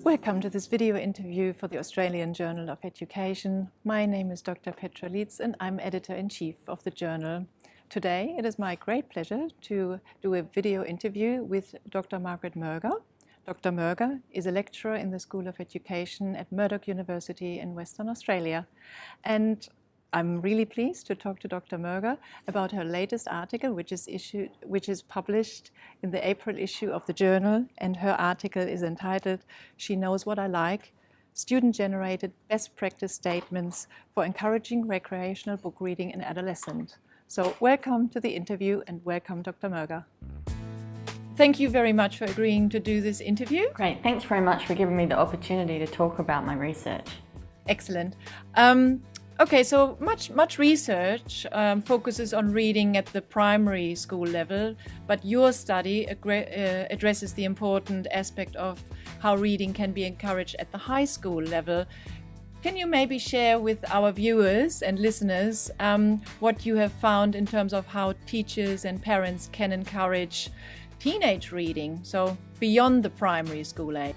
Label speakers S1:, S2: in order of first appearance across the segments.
S1: Welcome to this video interview for the Australian Journal of Education. My name is Dr. Petra Lietz and I'm Editor-in-Chief of the journal. Today it is my great pleasure to do a video interview with Dr. Margaret Merga. Dr. Merga is a lecturer in the School of Education at Murdoch University in Western Australia. And I'm really pleased to talk to Dr. Merga about her latest article, which is published in the April issue of the journal, and her article is entitled "She Knows What I Like: Student-Generated Best Practice Statements for Encouraging Recreational Book Reading in Adolescent." So welcome to the interview and welcome, Dr. Merga. Thank you very much for agreeing to do this interview.
S2: Great, thanks very much for giving me the opportunity to talk about my research.
S1: Excellent. Okay, so much research focuses on reading at the primary school level, but your study addresses the important aspect of how reading can be encouraged at the high school level. Can you maybe share with our viewers and listeners what you have found in terms of how teachers and parents can encourage teenage reading, so beyond the primary school age?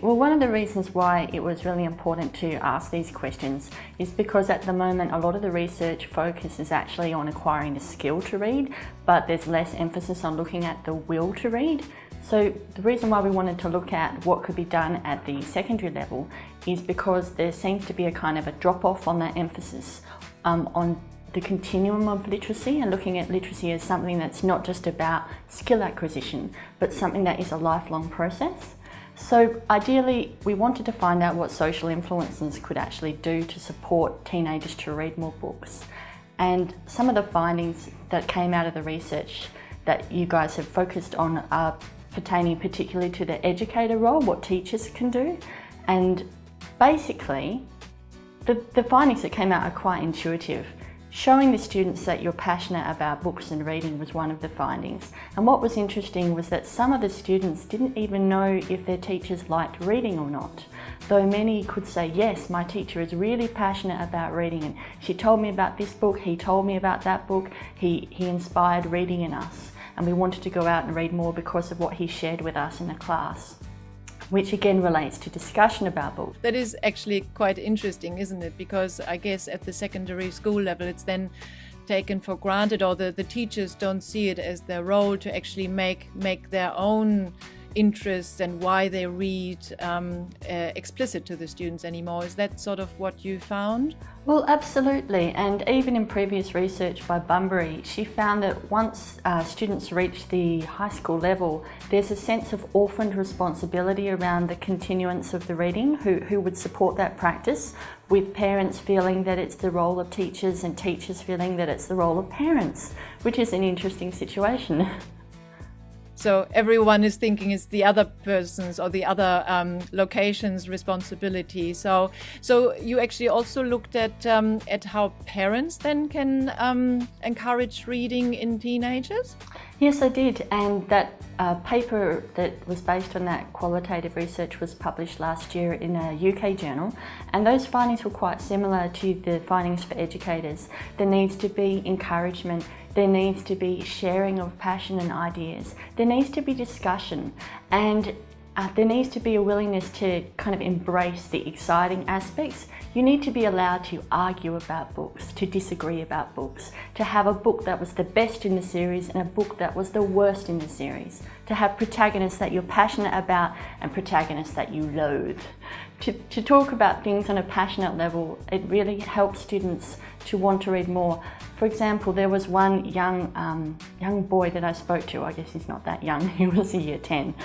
S2: Well, one of the reasons why it was really important to ask these questions is because at the moment a lot of the research focus is actually on acquiring the skill to read, but there's less emphasis on looking at the will to read. So the reason why we wanted to look at what could be done at the secondary level is because there seems to be a kind of a drop-off on that emphasis on the continuum of literacy, and looking at literacy as something that's not just about skill acquisition, but something that is a lifelong process. So ideally, we wanted to find out what social influences could actually do to support teenagers to read more books. And some of the findings that came out of the research that you guys have focused on are pertaining particularly to the educator role, what teachers can do. And basically, the findings that came out are quite intuitive. Showing the students that you're passionate about books and reading was one of the findings. And what was interesting was that some of the students didn't even know if their teachers liked reading or not. Though many could say, yes, my teacher is really passionate about reading and she told me about this book, he told me about that book, he inspired reading in us. And we wanted to go out and read more because of what he shared with us in the class, which again relates to discussion about books.
S1: That is actually quite interesting, isn't it? Because I guess at the secondary school level it's then taken for granted, or the teachers don't see it as their role to actually make their own interests and why they read explicit to the students anymore. Is that sort of what you found?
S2: Well, absolutely, and even in previous research by Bunbury, she found that once students reach the high school level, there's a sense of orphaned responsibility around the continuance of the reading, who would support that practice, with parents feeling that it's the role of teachers and teachers feeling that it's the role of parents, which is an interesting situation.
S1: So everyone is thinking it's the other person's or the other location's responsibility. So you actually also looked at how parents then can encourage reading in teenagers?
S2: Yes, I did, and that paper that was based on that qualitative research was published last year in a UK journal, and those findings were quite similar to the findings for educators. There needs to be encouragement, there needs to be sharing of passion and ideas, there needs to be discussion, and there needs to be a willingness to kind of embrace the exciting aspects. You need to be allowed to argue about books, to disagree about books, to have a book that was the best in the series and a book that was the worst in the series, to have protagonists that you're passionate about and protagonists that you loathe. To talk about things on a passionate level, it really helps students to want to read more. For example, there was one young boy that I spoke to. I guess he's not that young, he was a year 10.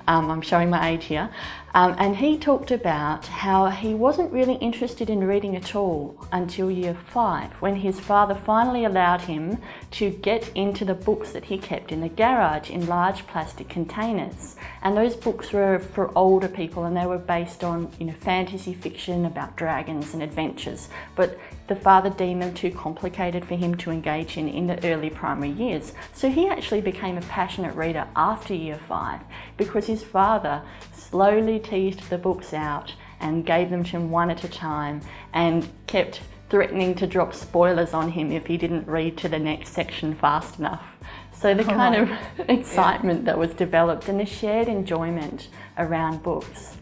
S2: I'm showing my age here. And he talked about how he wasn't really interested in reading at all until year 5, when his father finally allowed him to get into the books that he kept in the garage in large plastic containers. And those books were for older people, and they were based on, fantasy fiction about dragons and adventures. But the father deemed them too complicated for him to engage in the early primary years. So he actually became a passionate reader after year 5 because his father slowly teased the books out and gave them to him one at a time and kept threatening to drop spoilers on him if he didn't read to the next section fast enough. So the kind of excitement that was developed and the shared enjoyment around books.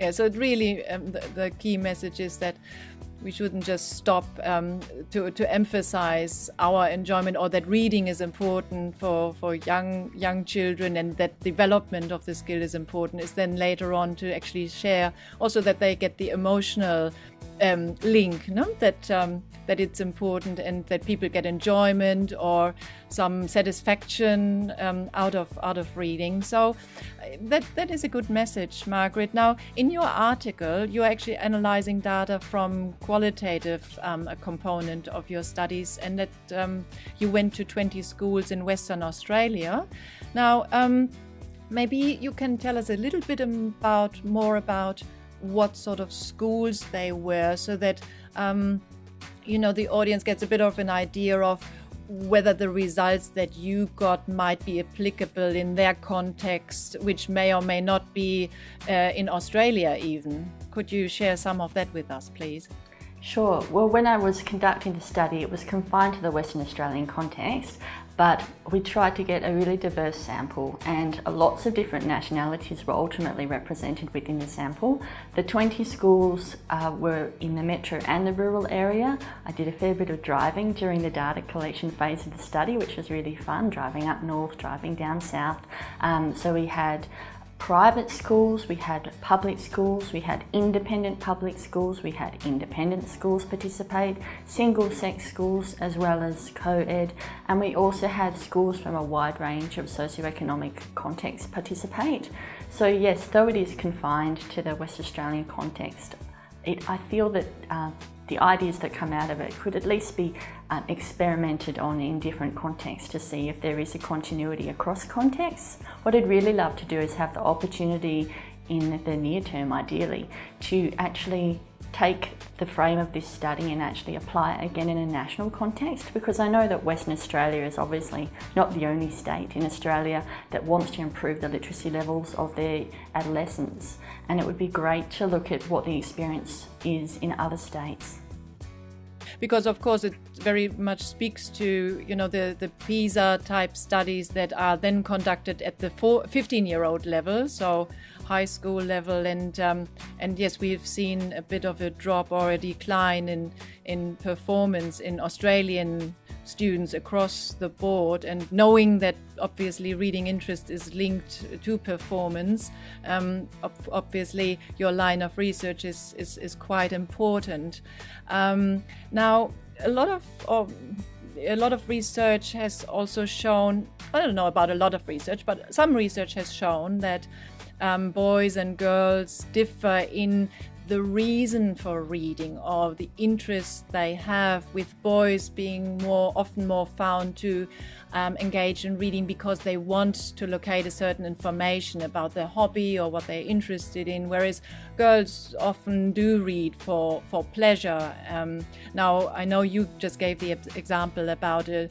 S1: Yeah, so it really, the key message is that we shouldn't just stop to emphasize our enjoyment, or that reading is important for young children, and that development of the skill is important, is then later on to actually share also that they get the emotional link, no? That it's important, and that people get enjoyment or some satisfaction out of reading. So that is a good message, Margaret. Now, in your article, you're actually analyzing data from qualitative a component of your studies, and that you went to 20 schools in Western Australia. Now, maybe you can tell us a little bit more about what sort of schools they were, so that the audience gets a bit of an idea of whether the results that you got might be applicable in their context, which may or may not be in Australia even. Could you share some of that with us, please?
S2: Sure. Well, when I was conducting the study, it was confined to the Western Australian context, but we tried to get a really diverse sample, and lots of different nationalities were ultimately represented within the sample. The 20 schools were in the metro and the rural area. I did a fair bit of driving during the data collection phase of the study, which was really fun, driving up north, driving down south. So we had private schools, we had public schools, we had independent public schools, we had independent schools participate, single-sex schools as well as co-ed, and we also had schools from a wide range of socioeconomic contexts participate. So yes, though it is confined to the West Australian context, I feel that the ideas that come out of it could at least be experimented on in different contexts to see if there is a continuity across contexts. What I'd really love to do is have the opportunity in the near term, ideally, to actually take the frame of this study and actually apply it again in a national context, because I know that Western Australia is obviously not the only state in Australia that wants to improve the literacy levels of their adolescents, and it would be great to look at what the experience is in other states.
S1: Because of course it very much speaks to the PISA type studies that are then conducted at the 15-year-old level, so high school level, and yes, we've seen a bit of a drop or a decline in performance in Australian students across the board, and knowing that obviously reading interest is linked to performance, obviously your line of research is quite important. Now, a lot of research has also shown, I don't know about a lot of research, but some research has shown that boys and girls differ in the reason for reading or the interest they have, with boys being often more found to engage in reading because they want to locate a certain information about their hobby or what they're interested in, whereas girls often do read for pleasure. Now, I know you just gave the example about a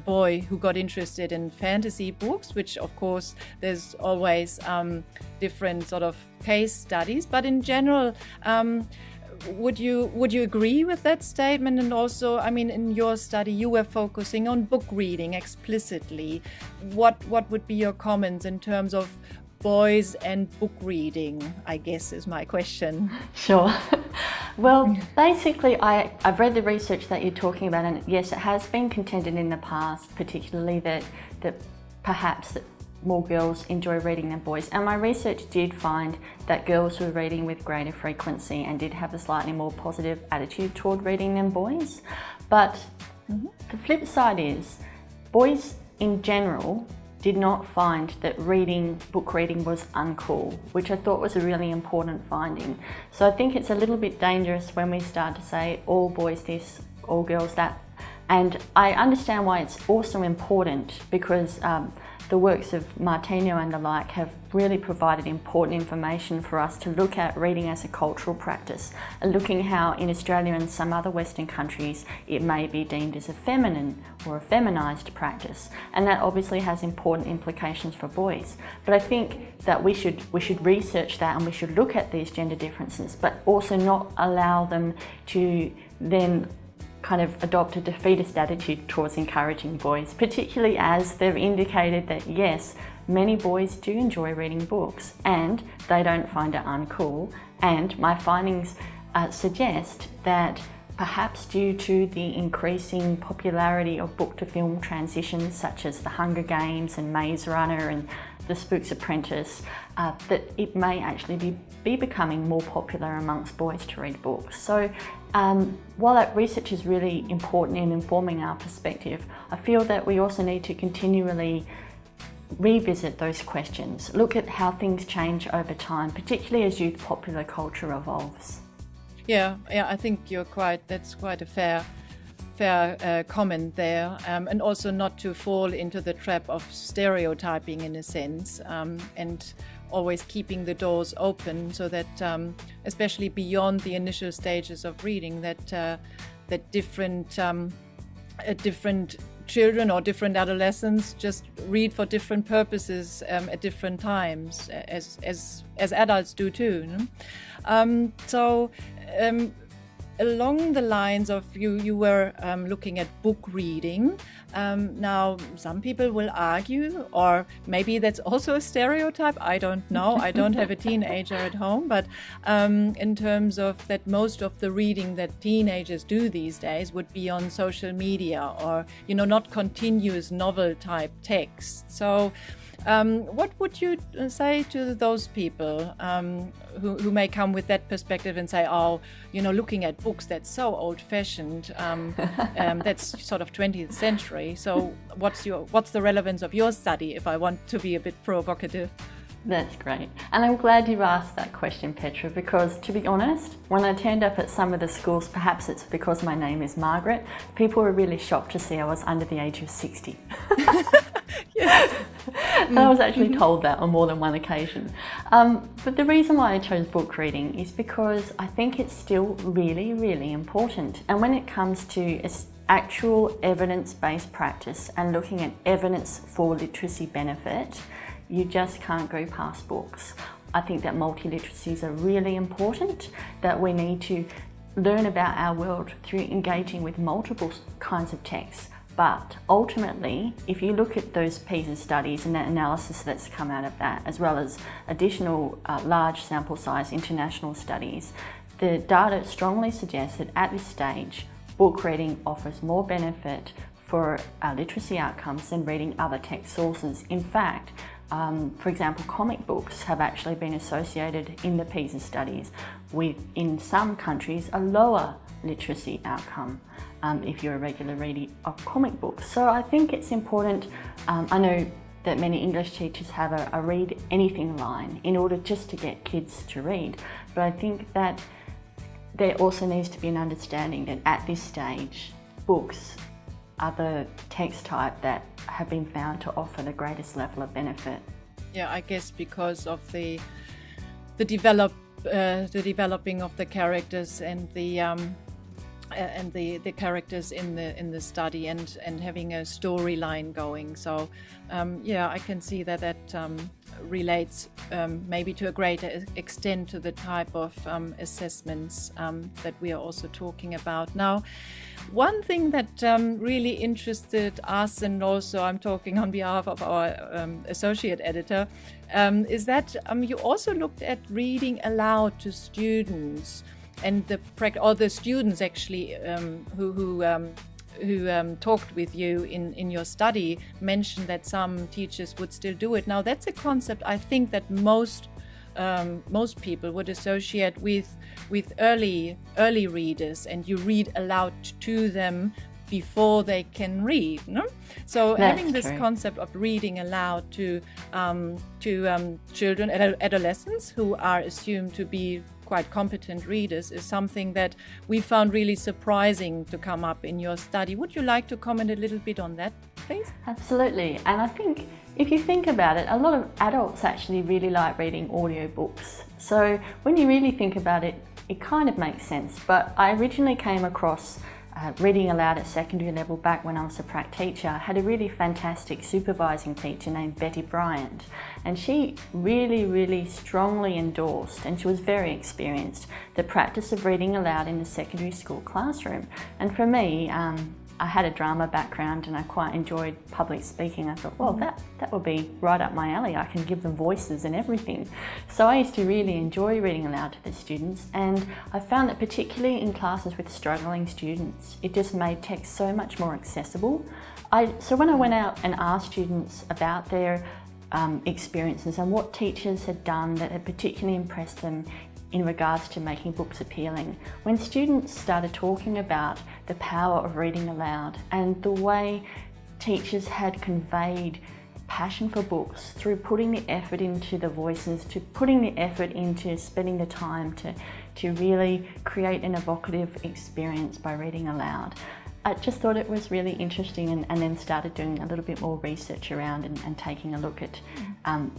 S1: boy who got interested in fantasy books, which of course there's always different sort of case studies, but in general, would you agree with that statement? And also, I mean, in your study you were focusing on book reading explicitly. What would be your comments in terms of boys and book reading, I guess is my question.
S2: Sure. Well, basically I've read the research that you're talking about, and yes, it has been contended in the past, particularly that perhaps more girls enjoy reading than boys, and my research did find that girls were reading with greater frequency and did have a slightly more positive attitude toward reading than boys. But the flip side is boys in general did not find that book reading was uncool, which I thought was a really important finding. So I think it's a little bit dangerous when we start to say all boys this, all girls that. And I understand why it's also important, because the works of Martino and the like have really provided important information for us to look at reading as a cultural practice, and looking how in Australia and some other Western countries it may be deemed as a feminine or a feminised practice, and that obviously has important implications for boys. But I think that we should research that, and we should look at these gender differences, but also not allow them to then kind of adopt a defeatist attitude towards encouraging boys, particularly as they've indicated that yes, many boys do enjoy reading books and they don't find it uncool. And my findings suggest that perhaps due to the increasing popularity of book to film transitions such as The Hunger Games and Maze Runner and The Spook's Apprentice, that it may actually be becoming more popular amongst boys to read books. So while that research is really important in informing our perspective, I feel that we also need to continually revisit those questions, look at how things change over time, particularly as youth popular culture evolves.
S1: Yeah, I think that's quite a fair comment there, and also not to fall into the trap of stereotyping in a sense, and always keeping the doors open so that, especially beyond the initial stages of reading, that different children or different adolescents just read for different purposes at different times, as adults do too. No? Along the lines of you were looking at book reading. Now, some people will argue, or maybe that's also a stereotype, I don't know, I don't have a teenager at home, but in terms of that most of the reading that teenagers do these days would be on social media or, not continuous novel type text. So what would you say to those people who may come with that perspective and say, looking at books, that's so old-fashioned, that's sort of 20th century. So what's the relevance of your study, if I want to be a bit provocative?
S2: That's great. And I'm glad you asked that question, Petra, because to be honest, when I turned up at some of the schools, perhaps it's because my name is Margaret, people were really shocked to see I was under the age of 60.
S1: Yes.
S2: And I was actually told that on more than one occasion. But the reason why I chose book reading is because I think it's still really, really important. And when it comes to actual evidence-based practice and looking at evidence for literacy benefit, you just can't go past books. I think that multiliteracies are really important, that we need to learn about our world through engaging with multiple kinds of texts. But ultimately, if you look at those PISA studies and that analysis that's come out of that, as well as additional large sample size international studies, the data strongly suggests that at this stage, book reading offers more benefit for literacy outcomes than reading other text sources. In fact, for example, comic books have actually been associated in the PISA studies with, in some countries, a lower literacy outcome if you're a regular reader of comic books. So I think it's important. I know that many English teachers have a read anything line in order just to get kids to read, but I think that there also needs to be an understanding that at this stage, books are the text type that have been found to offer the greatest level of benefit.
S1: Yeah, I guess because of the developing of the characters and the characters in the study and having a storyline going. So I can see that relates maybe to a greater extent to the type of assessments that we are also talking about now. One thing that really interested us, and also I'm talking on behalf of our associate editor, is that you also looked at reading aloud to students. And the students actually who talked with you in your study mentioned that some teachers would still do it. Now that's a concept I think that most people would associate with early readers, and you read aloud to them before they can read. No? So
S2: That's
S1: having this
S2: true.
S1: concept of reading aloud to children, adolescents who are assumed to be quite competent readers is something that we found really surprising to come up in your study. Would you like to comment a little bit on that, please?
S2: Absolutely. And I think if you think about it, a lot of adults actually really like reading audiobooks. So when you really think about it, it kind of makes sense. But I originally came across reading aloud at secondary level back when I was a prac teacher. I had a really fantastic supervising teacher named Betty Bryant, and she really, really strongly endorsed, and she was very experienced, the practice of reading aloud in the secondary school classroom. And for me, I had a drama background and I quite enjoyed public speaking. I thought, well, that would be right up my alley. I can give them voices and everything. So I used to really enjoy reading aloud to the students, and I found that particularly in classes with struggling students, it just made text so much more accessible. So when I went out and asked students about their experiences and what teachers had done that had particularly impressed them in regards to making books appealing, when students started talking about the power of reading aloud and the way teachers had conveyed passion for books through putting the effort into the voices, to putting the effort into spending the time to really create an evocative experience by reading aloud, I just thought it was really interesting, and then started doing a little bit more research around and taking a look at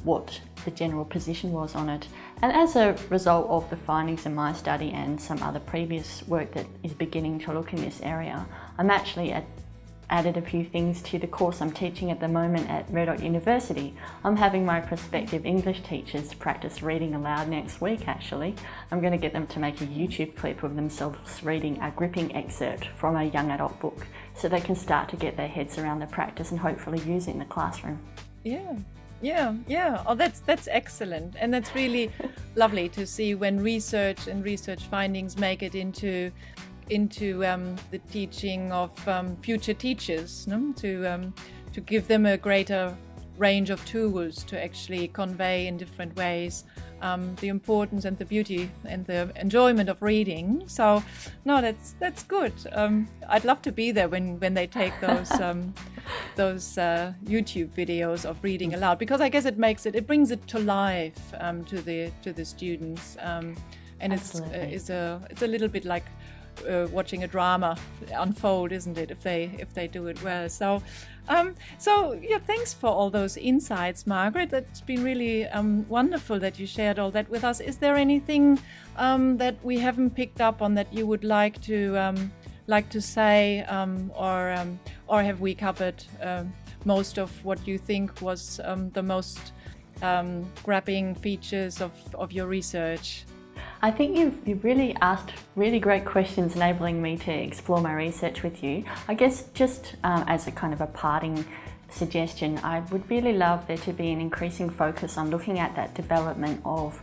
S2: what the general position was on it. And as a result of the findings in my study and some other previous work that is beginning to look in this area, I'm actually added a few things to the course I'm teaching at the moment at Murdoch University. I'm having my prospective English teachers practice reading aloud next week actually. I'm going to get them to make a YouTube clip of themselves reading a gripping excerpt from a young adult book so they can start to get their heads around the practice and hopefully use it in the classroom.
S1: Yeah. Oh, that's excellent, and that's really lovely to see when research and research findings make it into the teaching of future teachers, no? To give them a greater range of tools to actually convey in different ways the importance and the beauty and the enjoyment of reading. So, no, that's good. I'd love to be there when they take those YouTube videos of reading aloud, because I guess it brings it to life to the students, and it's a little bit like watching a drama unfold, isn't it, if they do it well. So yeah, thanks for all those insights, Margaret. It's been really wonderful that you shared all that with us. Is there anything that we haven't picked up on that you would like to say, or have we covered most of what you think was the most grabbing features of your research?
S2: I think you've really asked really great questions, enabling me to explore my research with you. I guess just as a kind of a parting suggestion, I would really love there to be an increasing focus on looking at that development of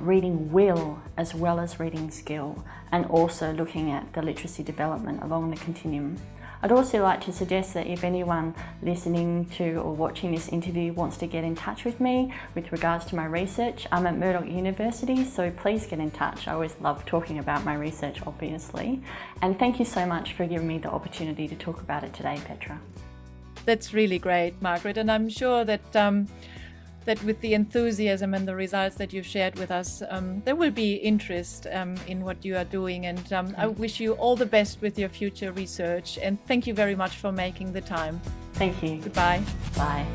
S2: reading will as well as reading skill, and also looking at the literacy development along the continuum. I'd also like to suggest that if anyone listening to or watching this interview wants to get in touch with me with regards to my research, I'm at Murdoch University, so please get in touch. I always love talking about my research, obviously. And thank you so much for giving me the opportunity to talk about it today, Petra.
S1: That's really great, Margaret, and I'm sure that that with the enthusiasm and the results that you've shared with us, there will be interest in what you are doing, and I wish you all the best with your future research, and thank you very much for making the time.
S2: Thank you.
S1: Goodbye.
S2: Bye.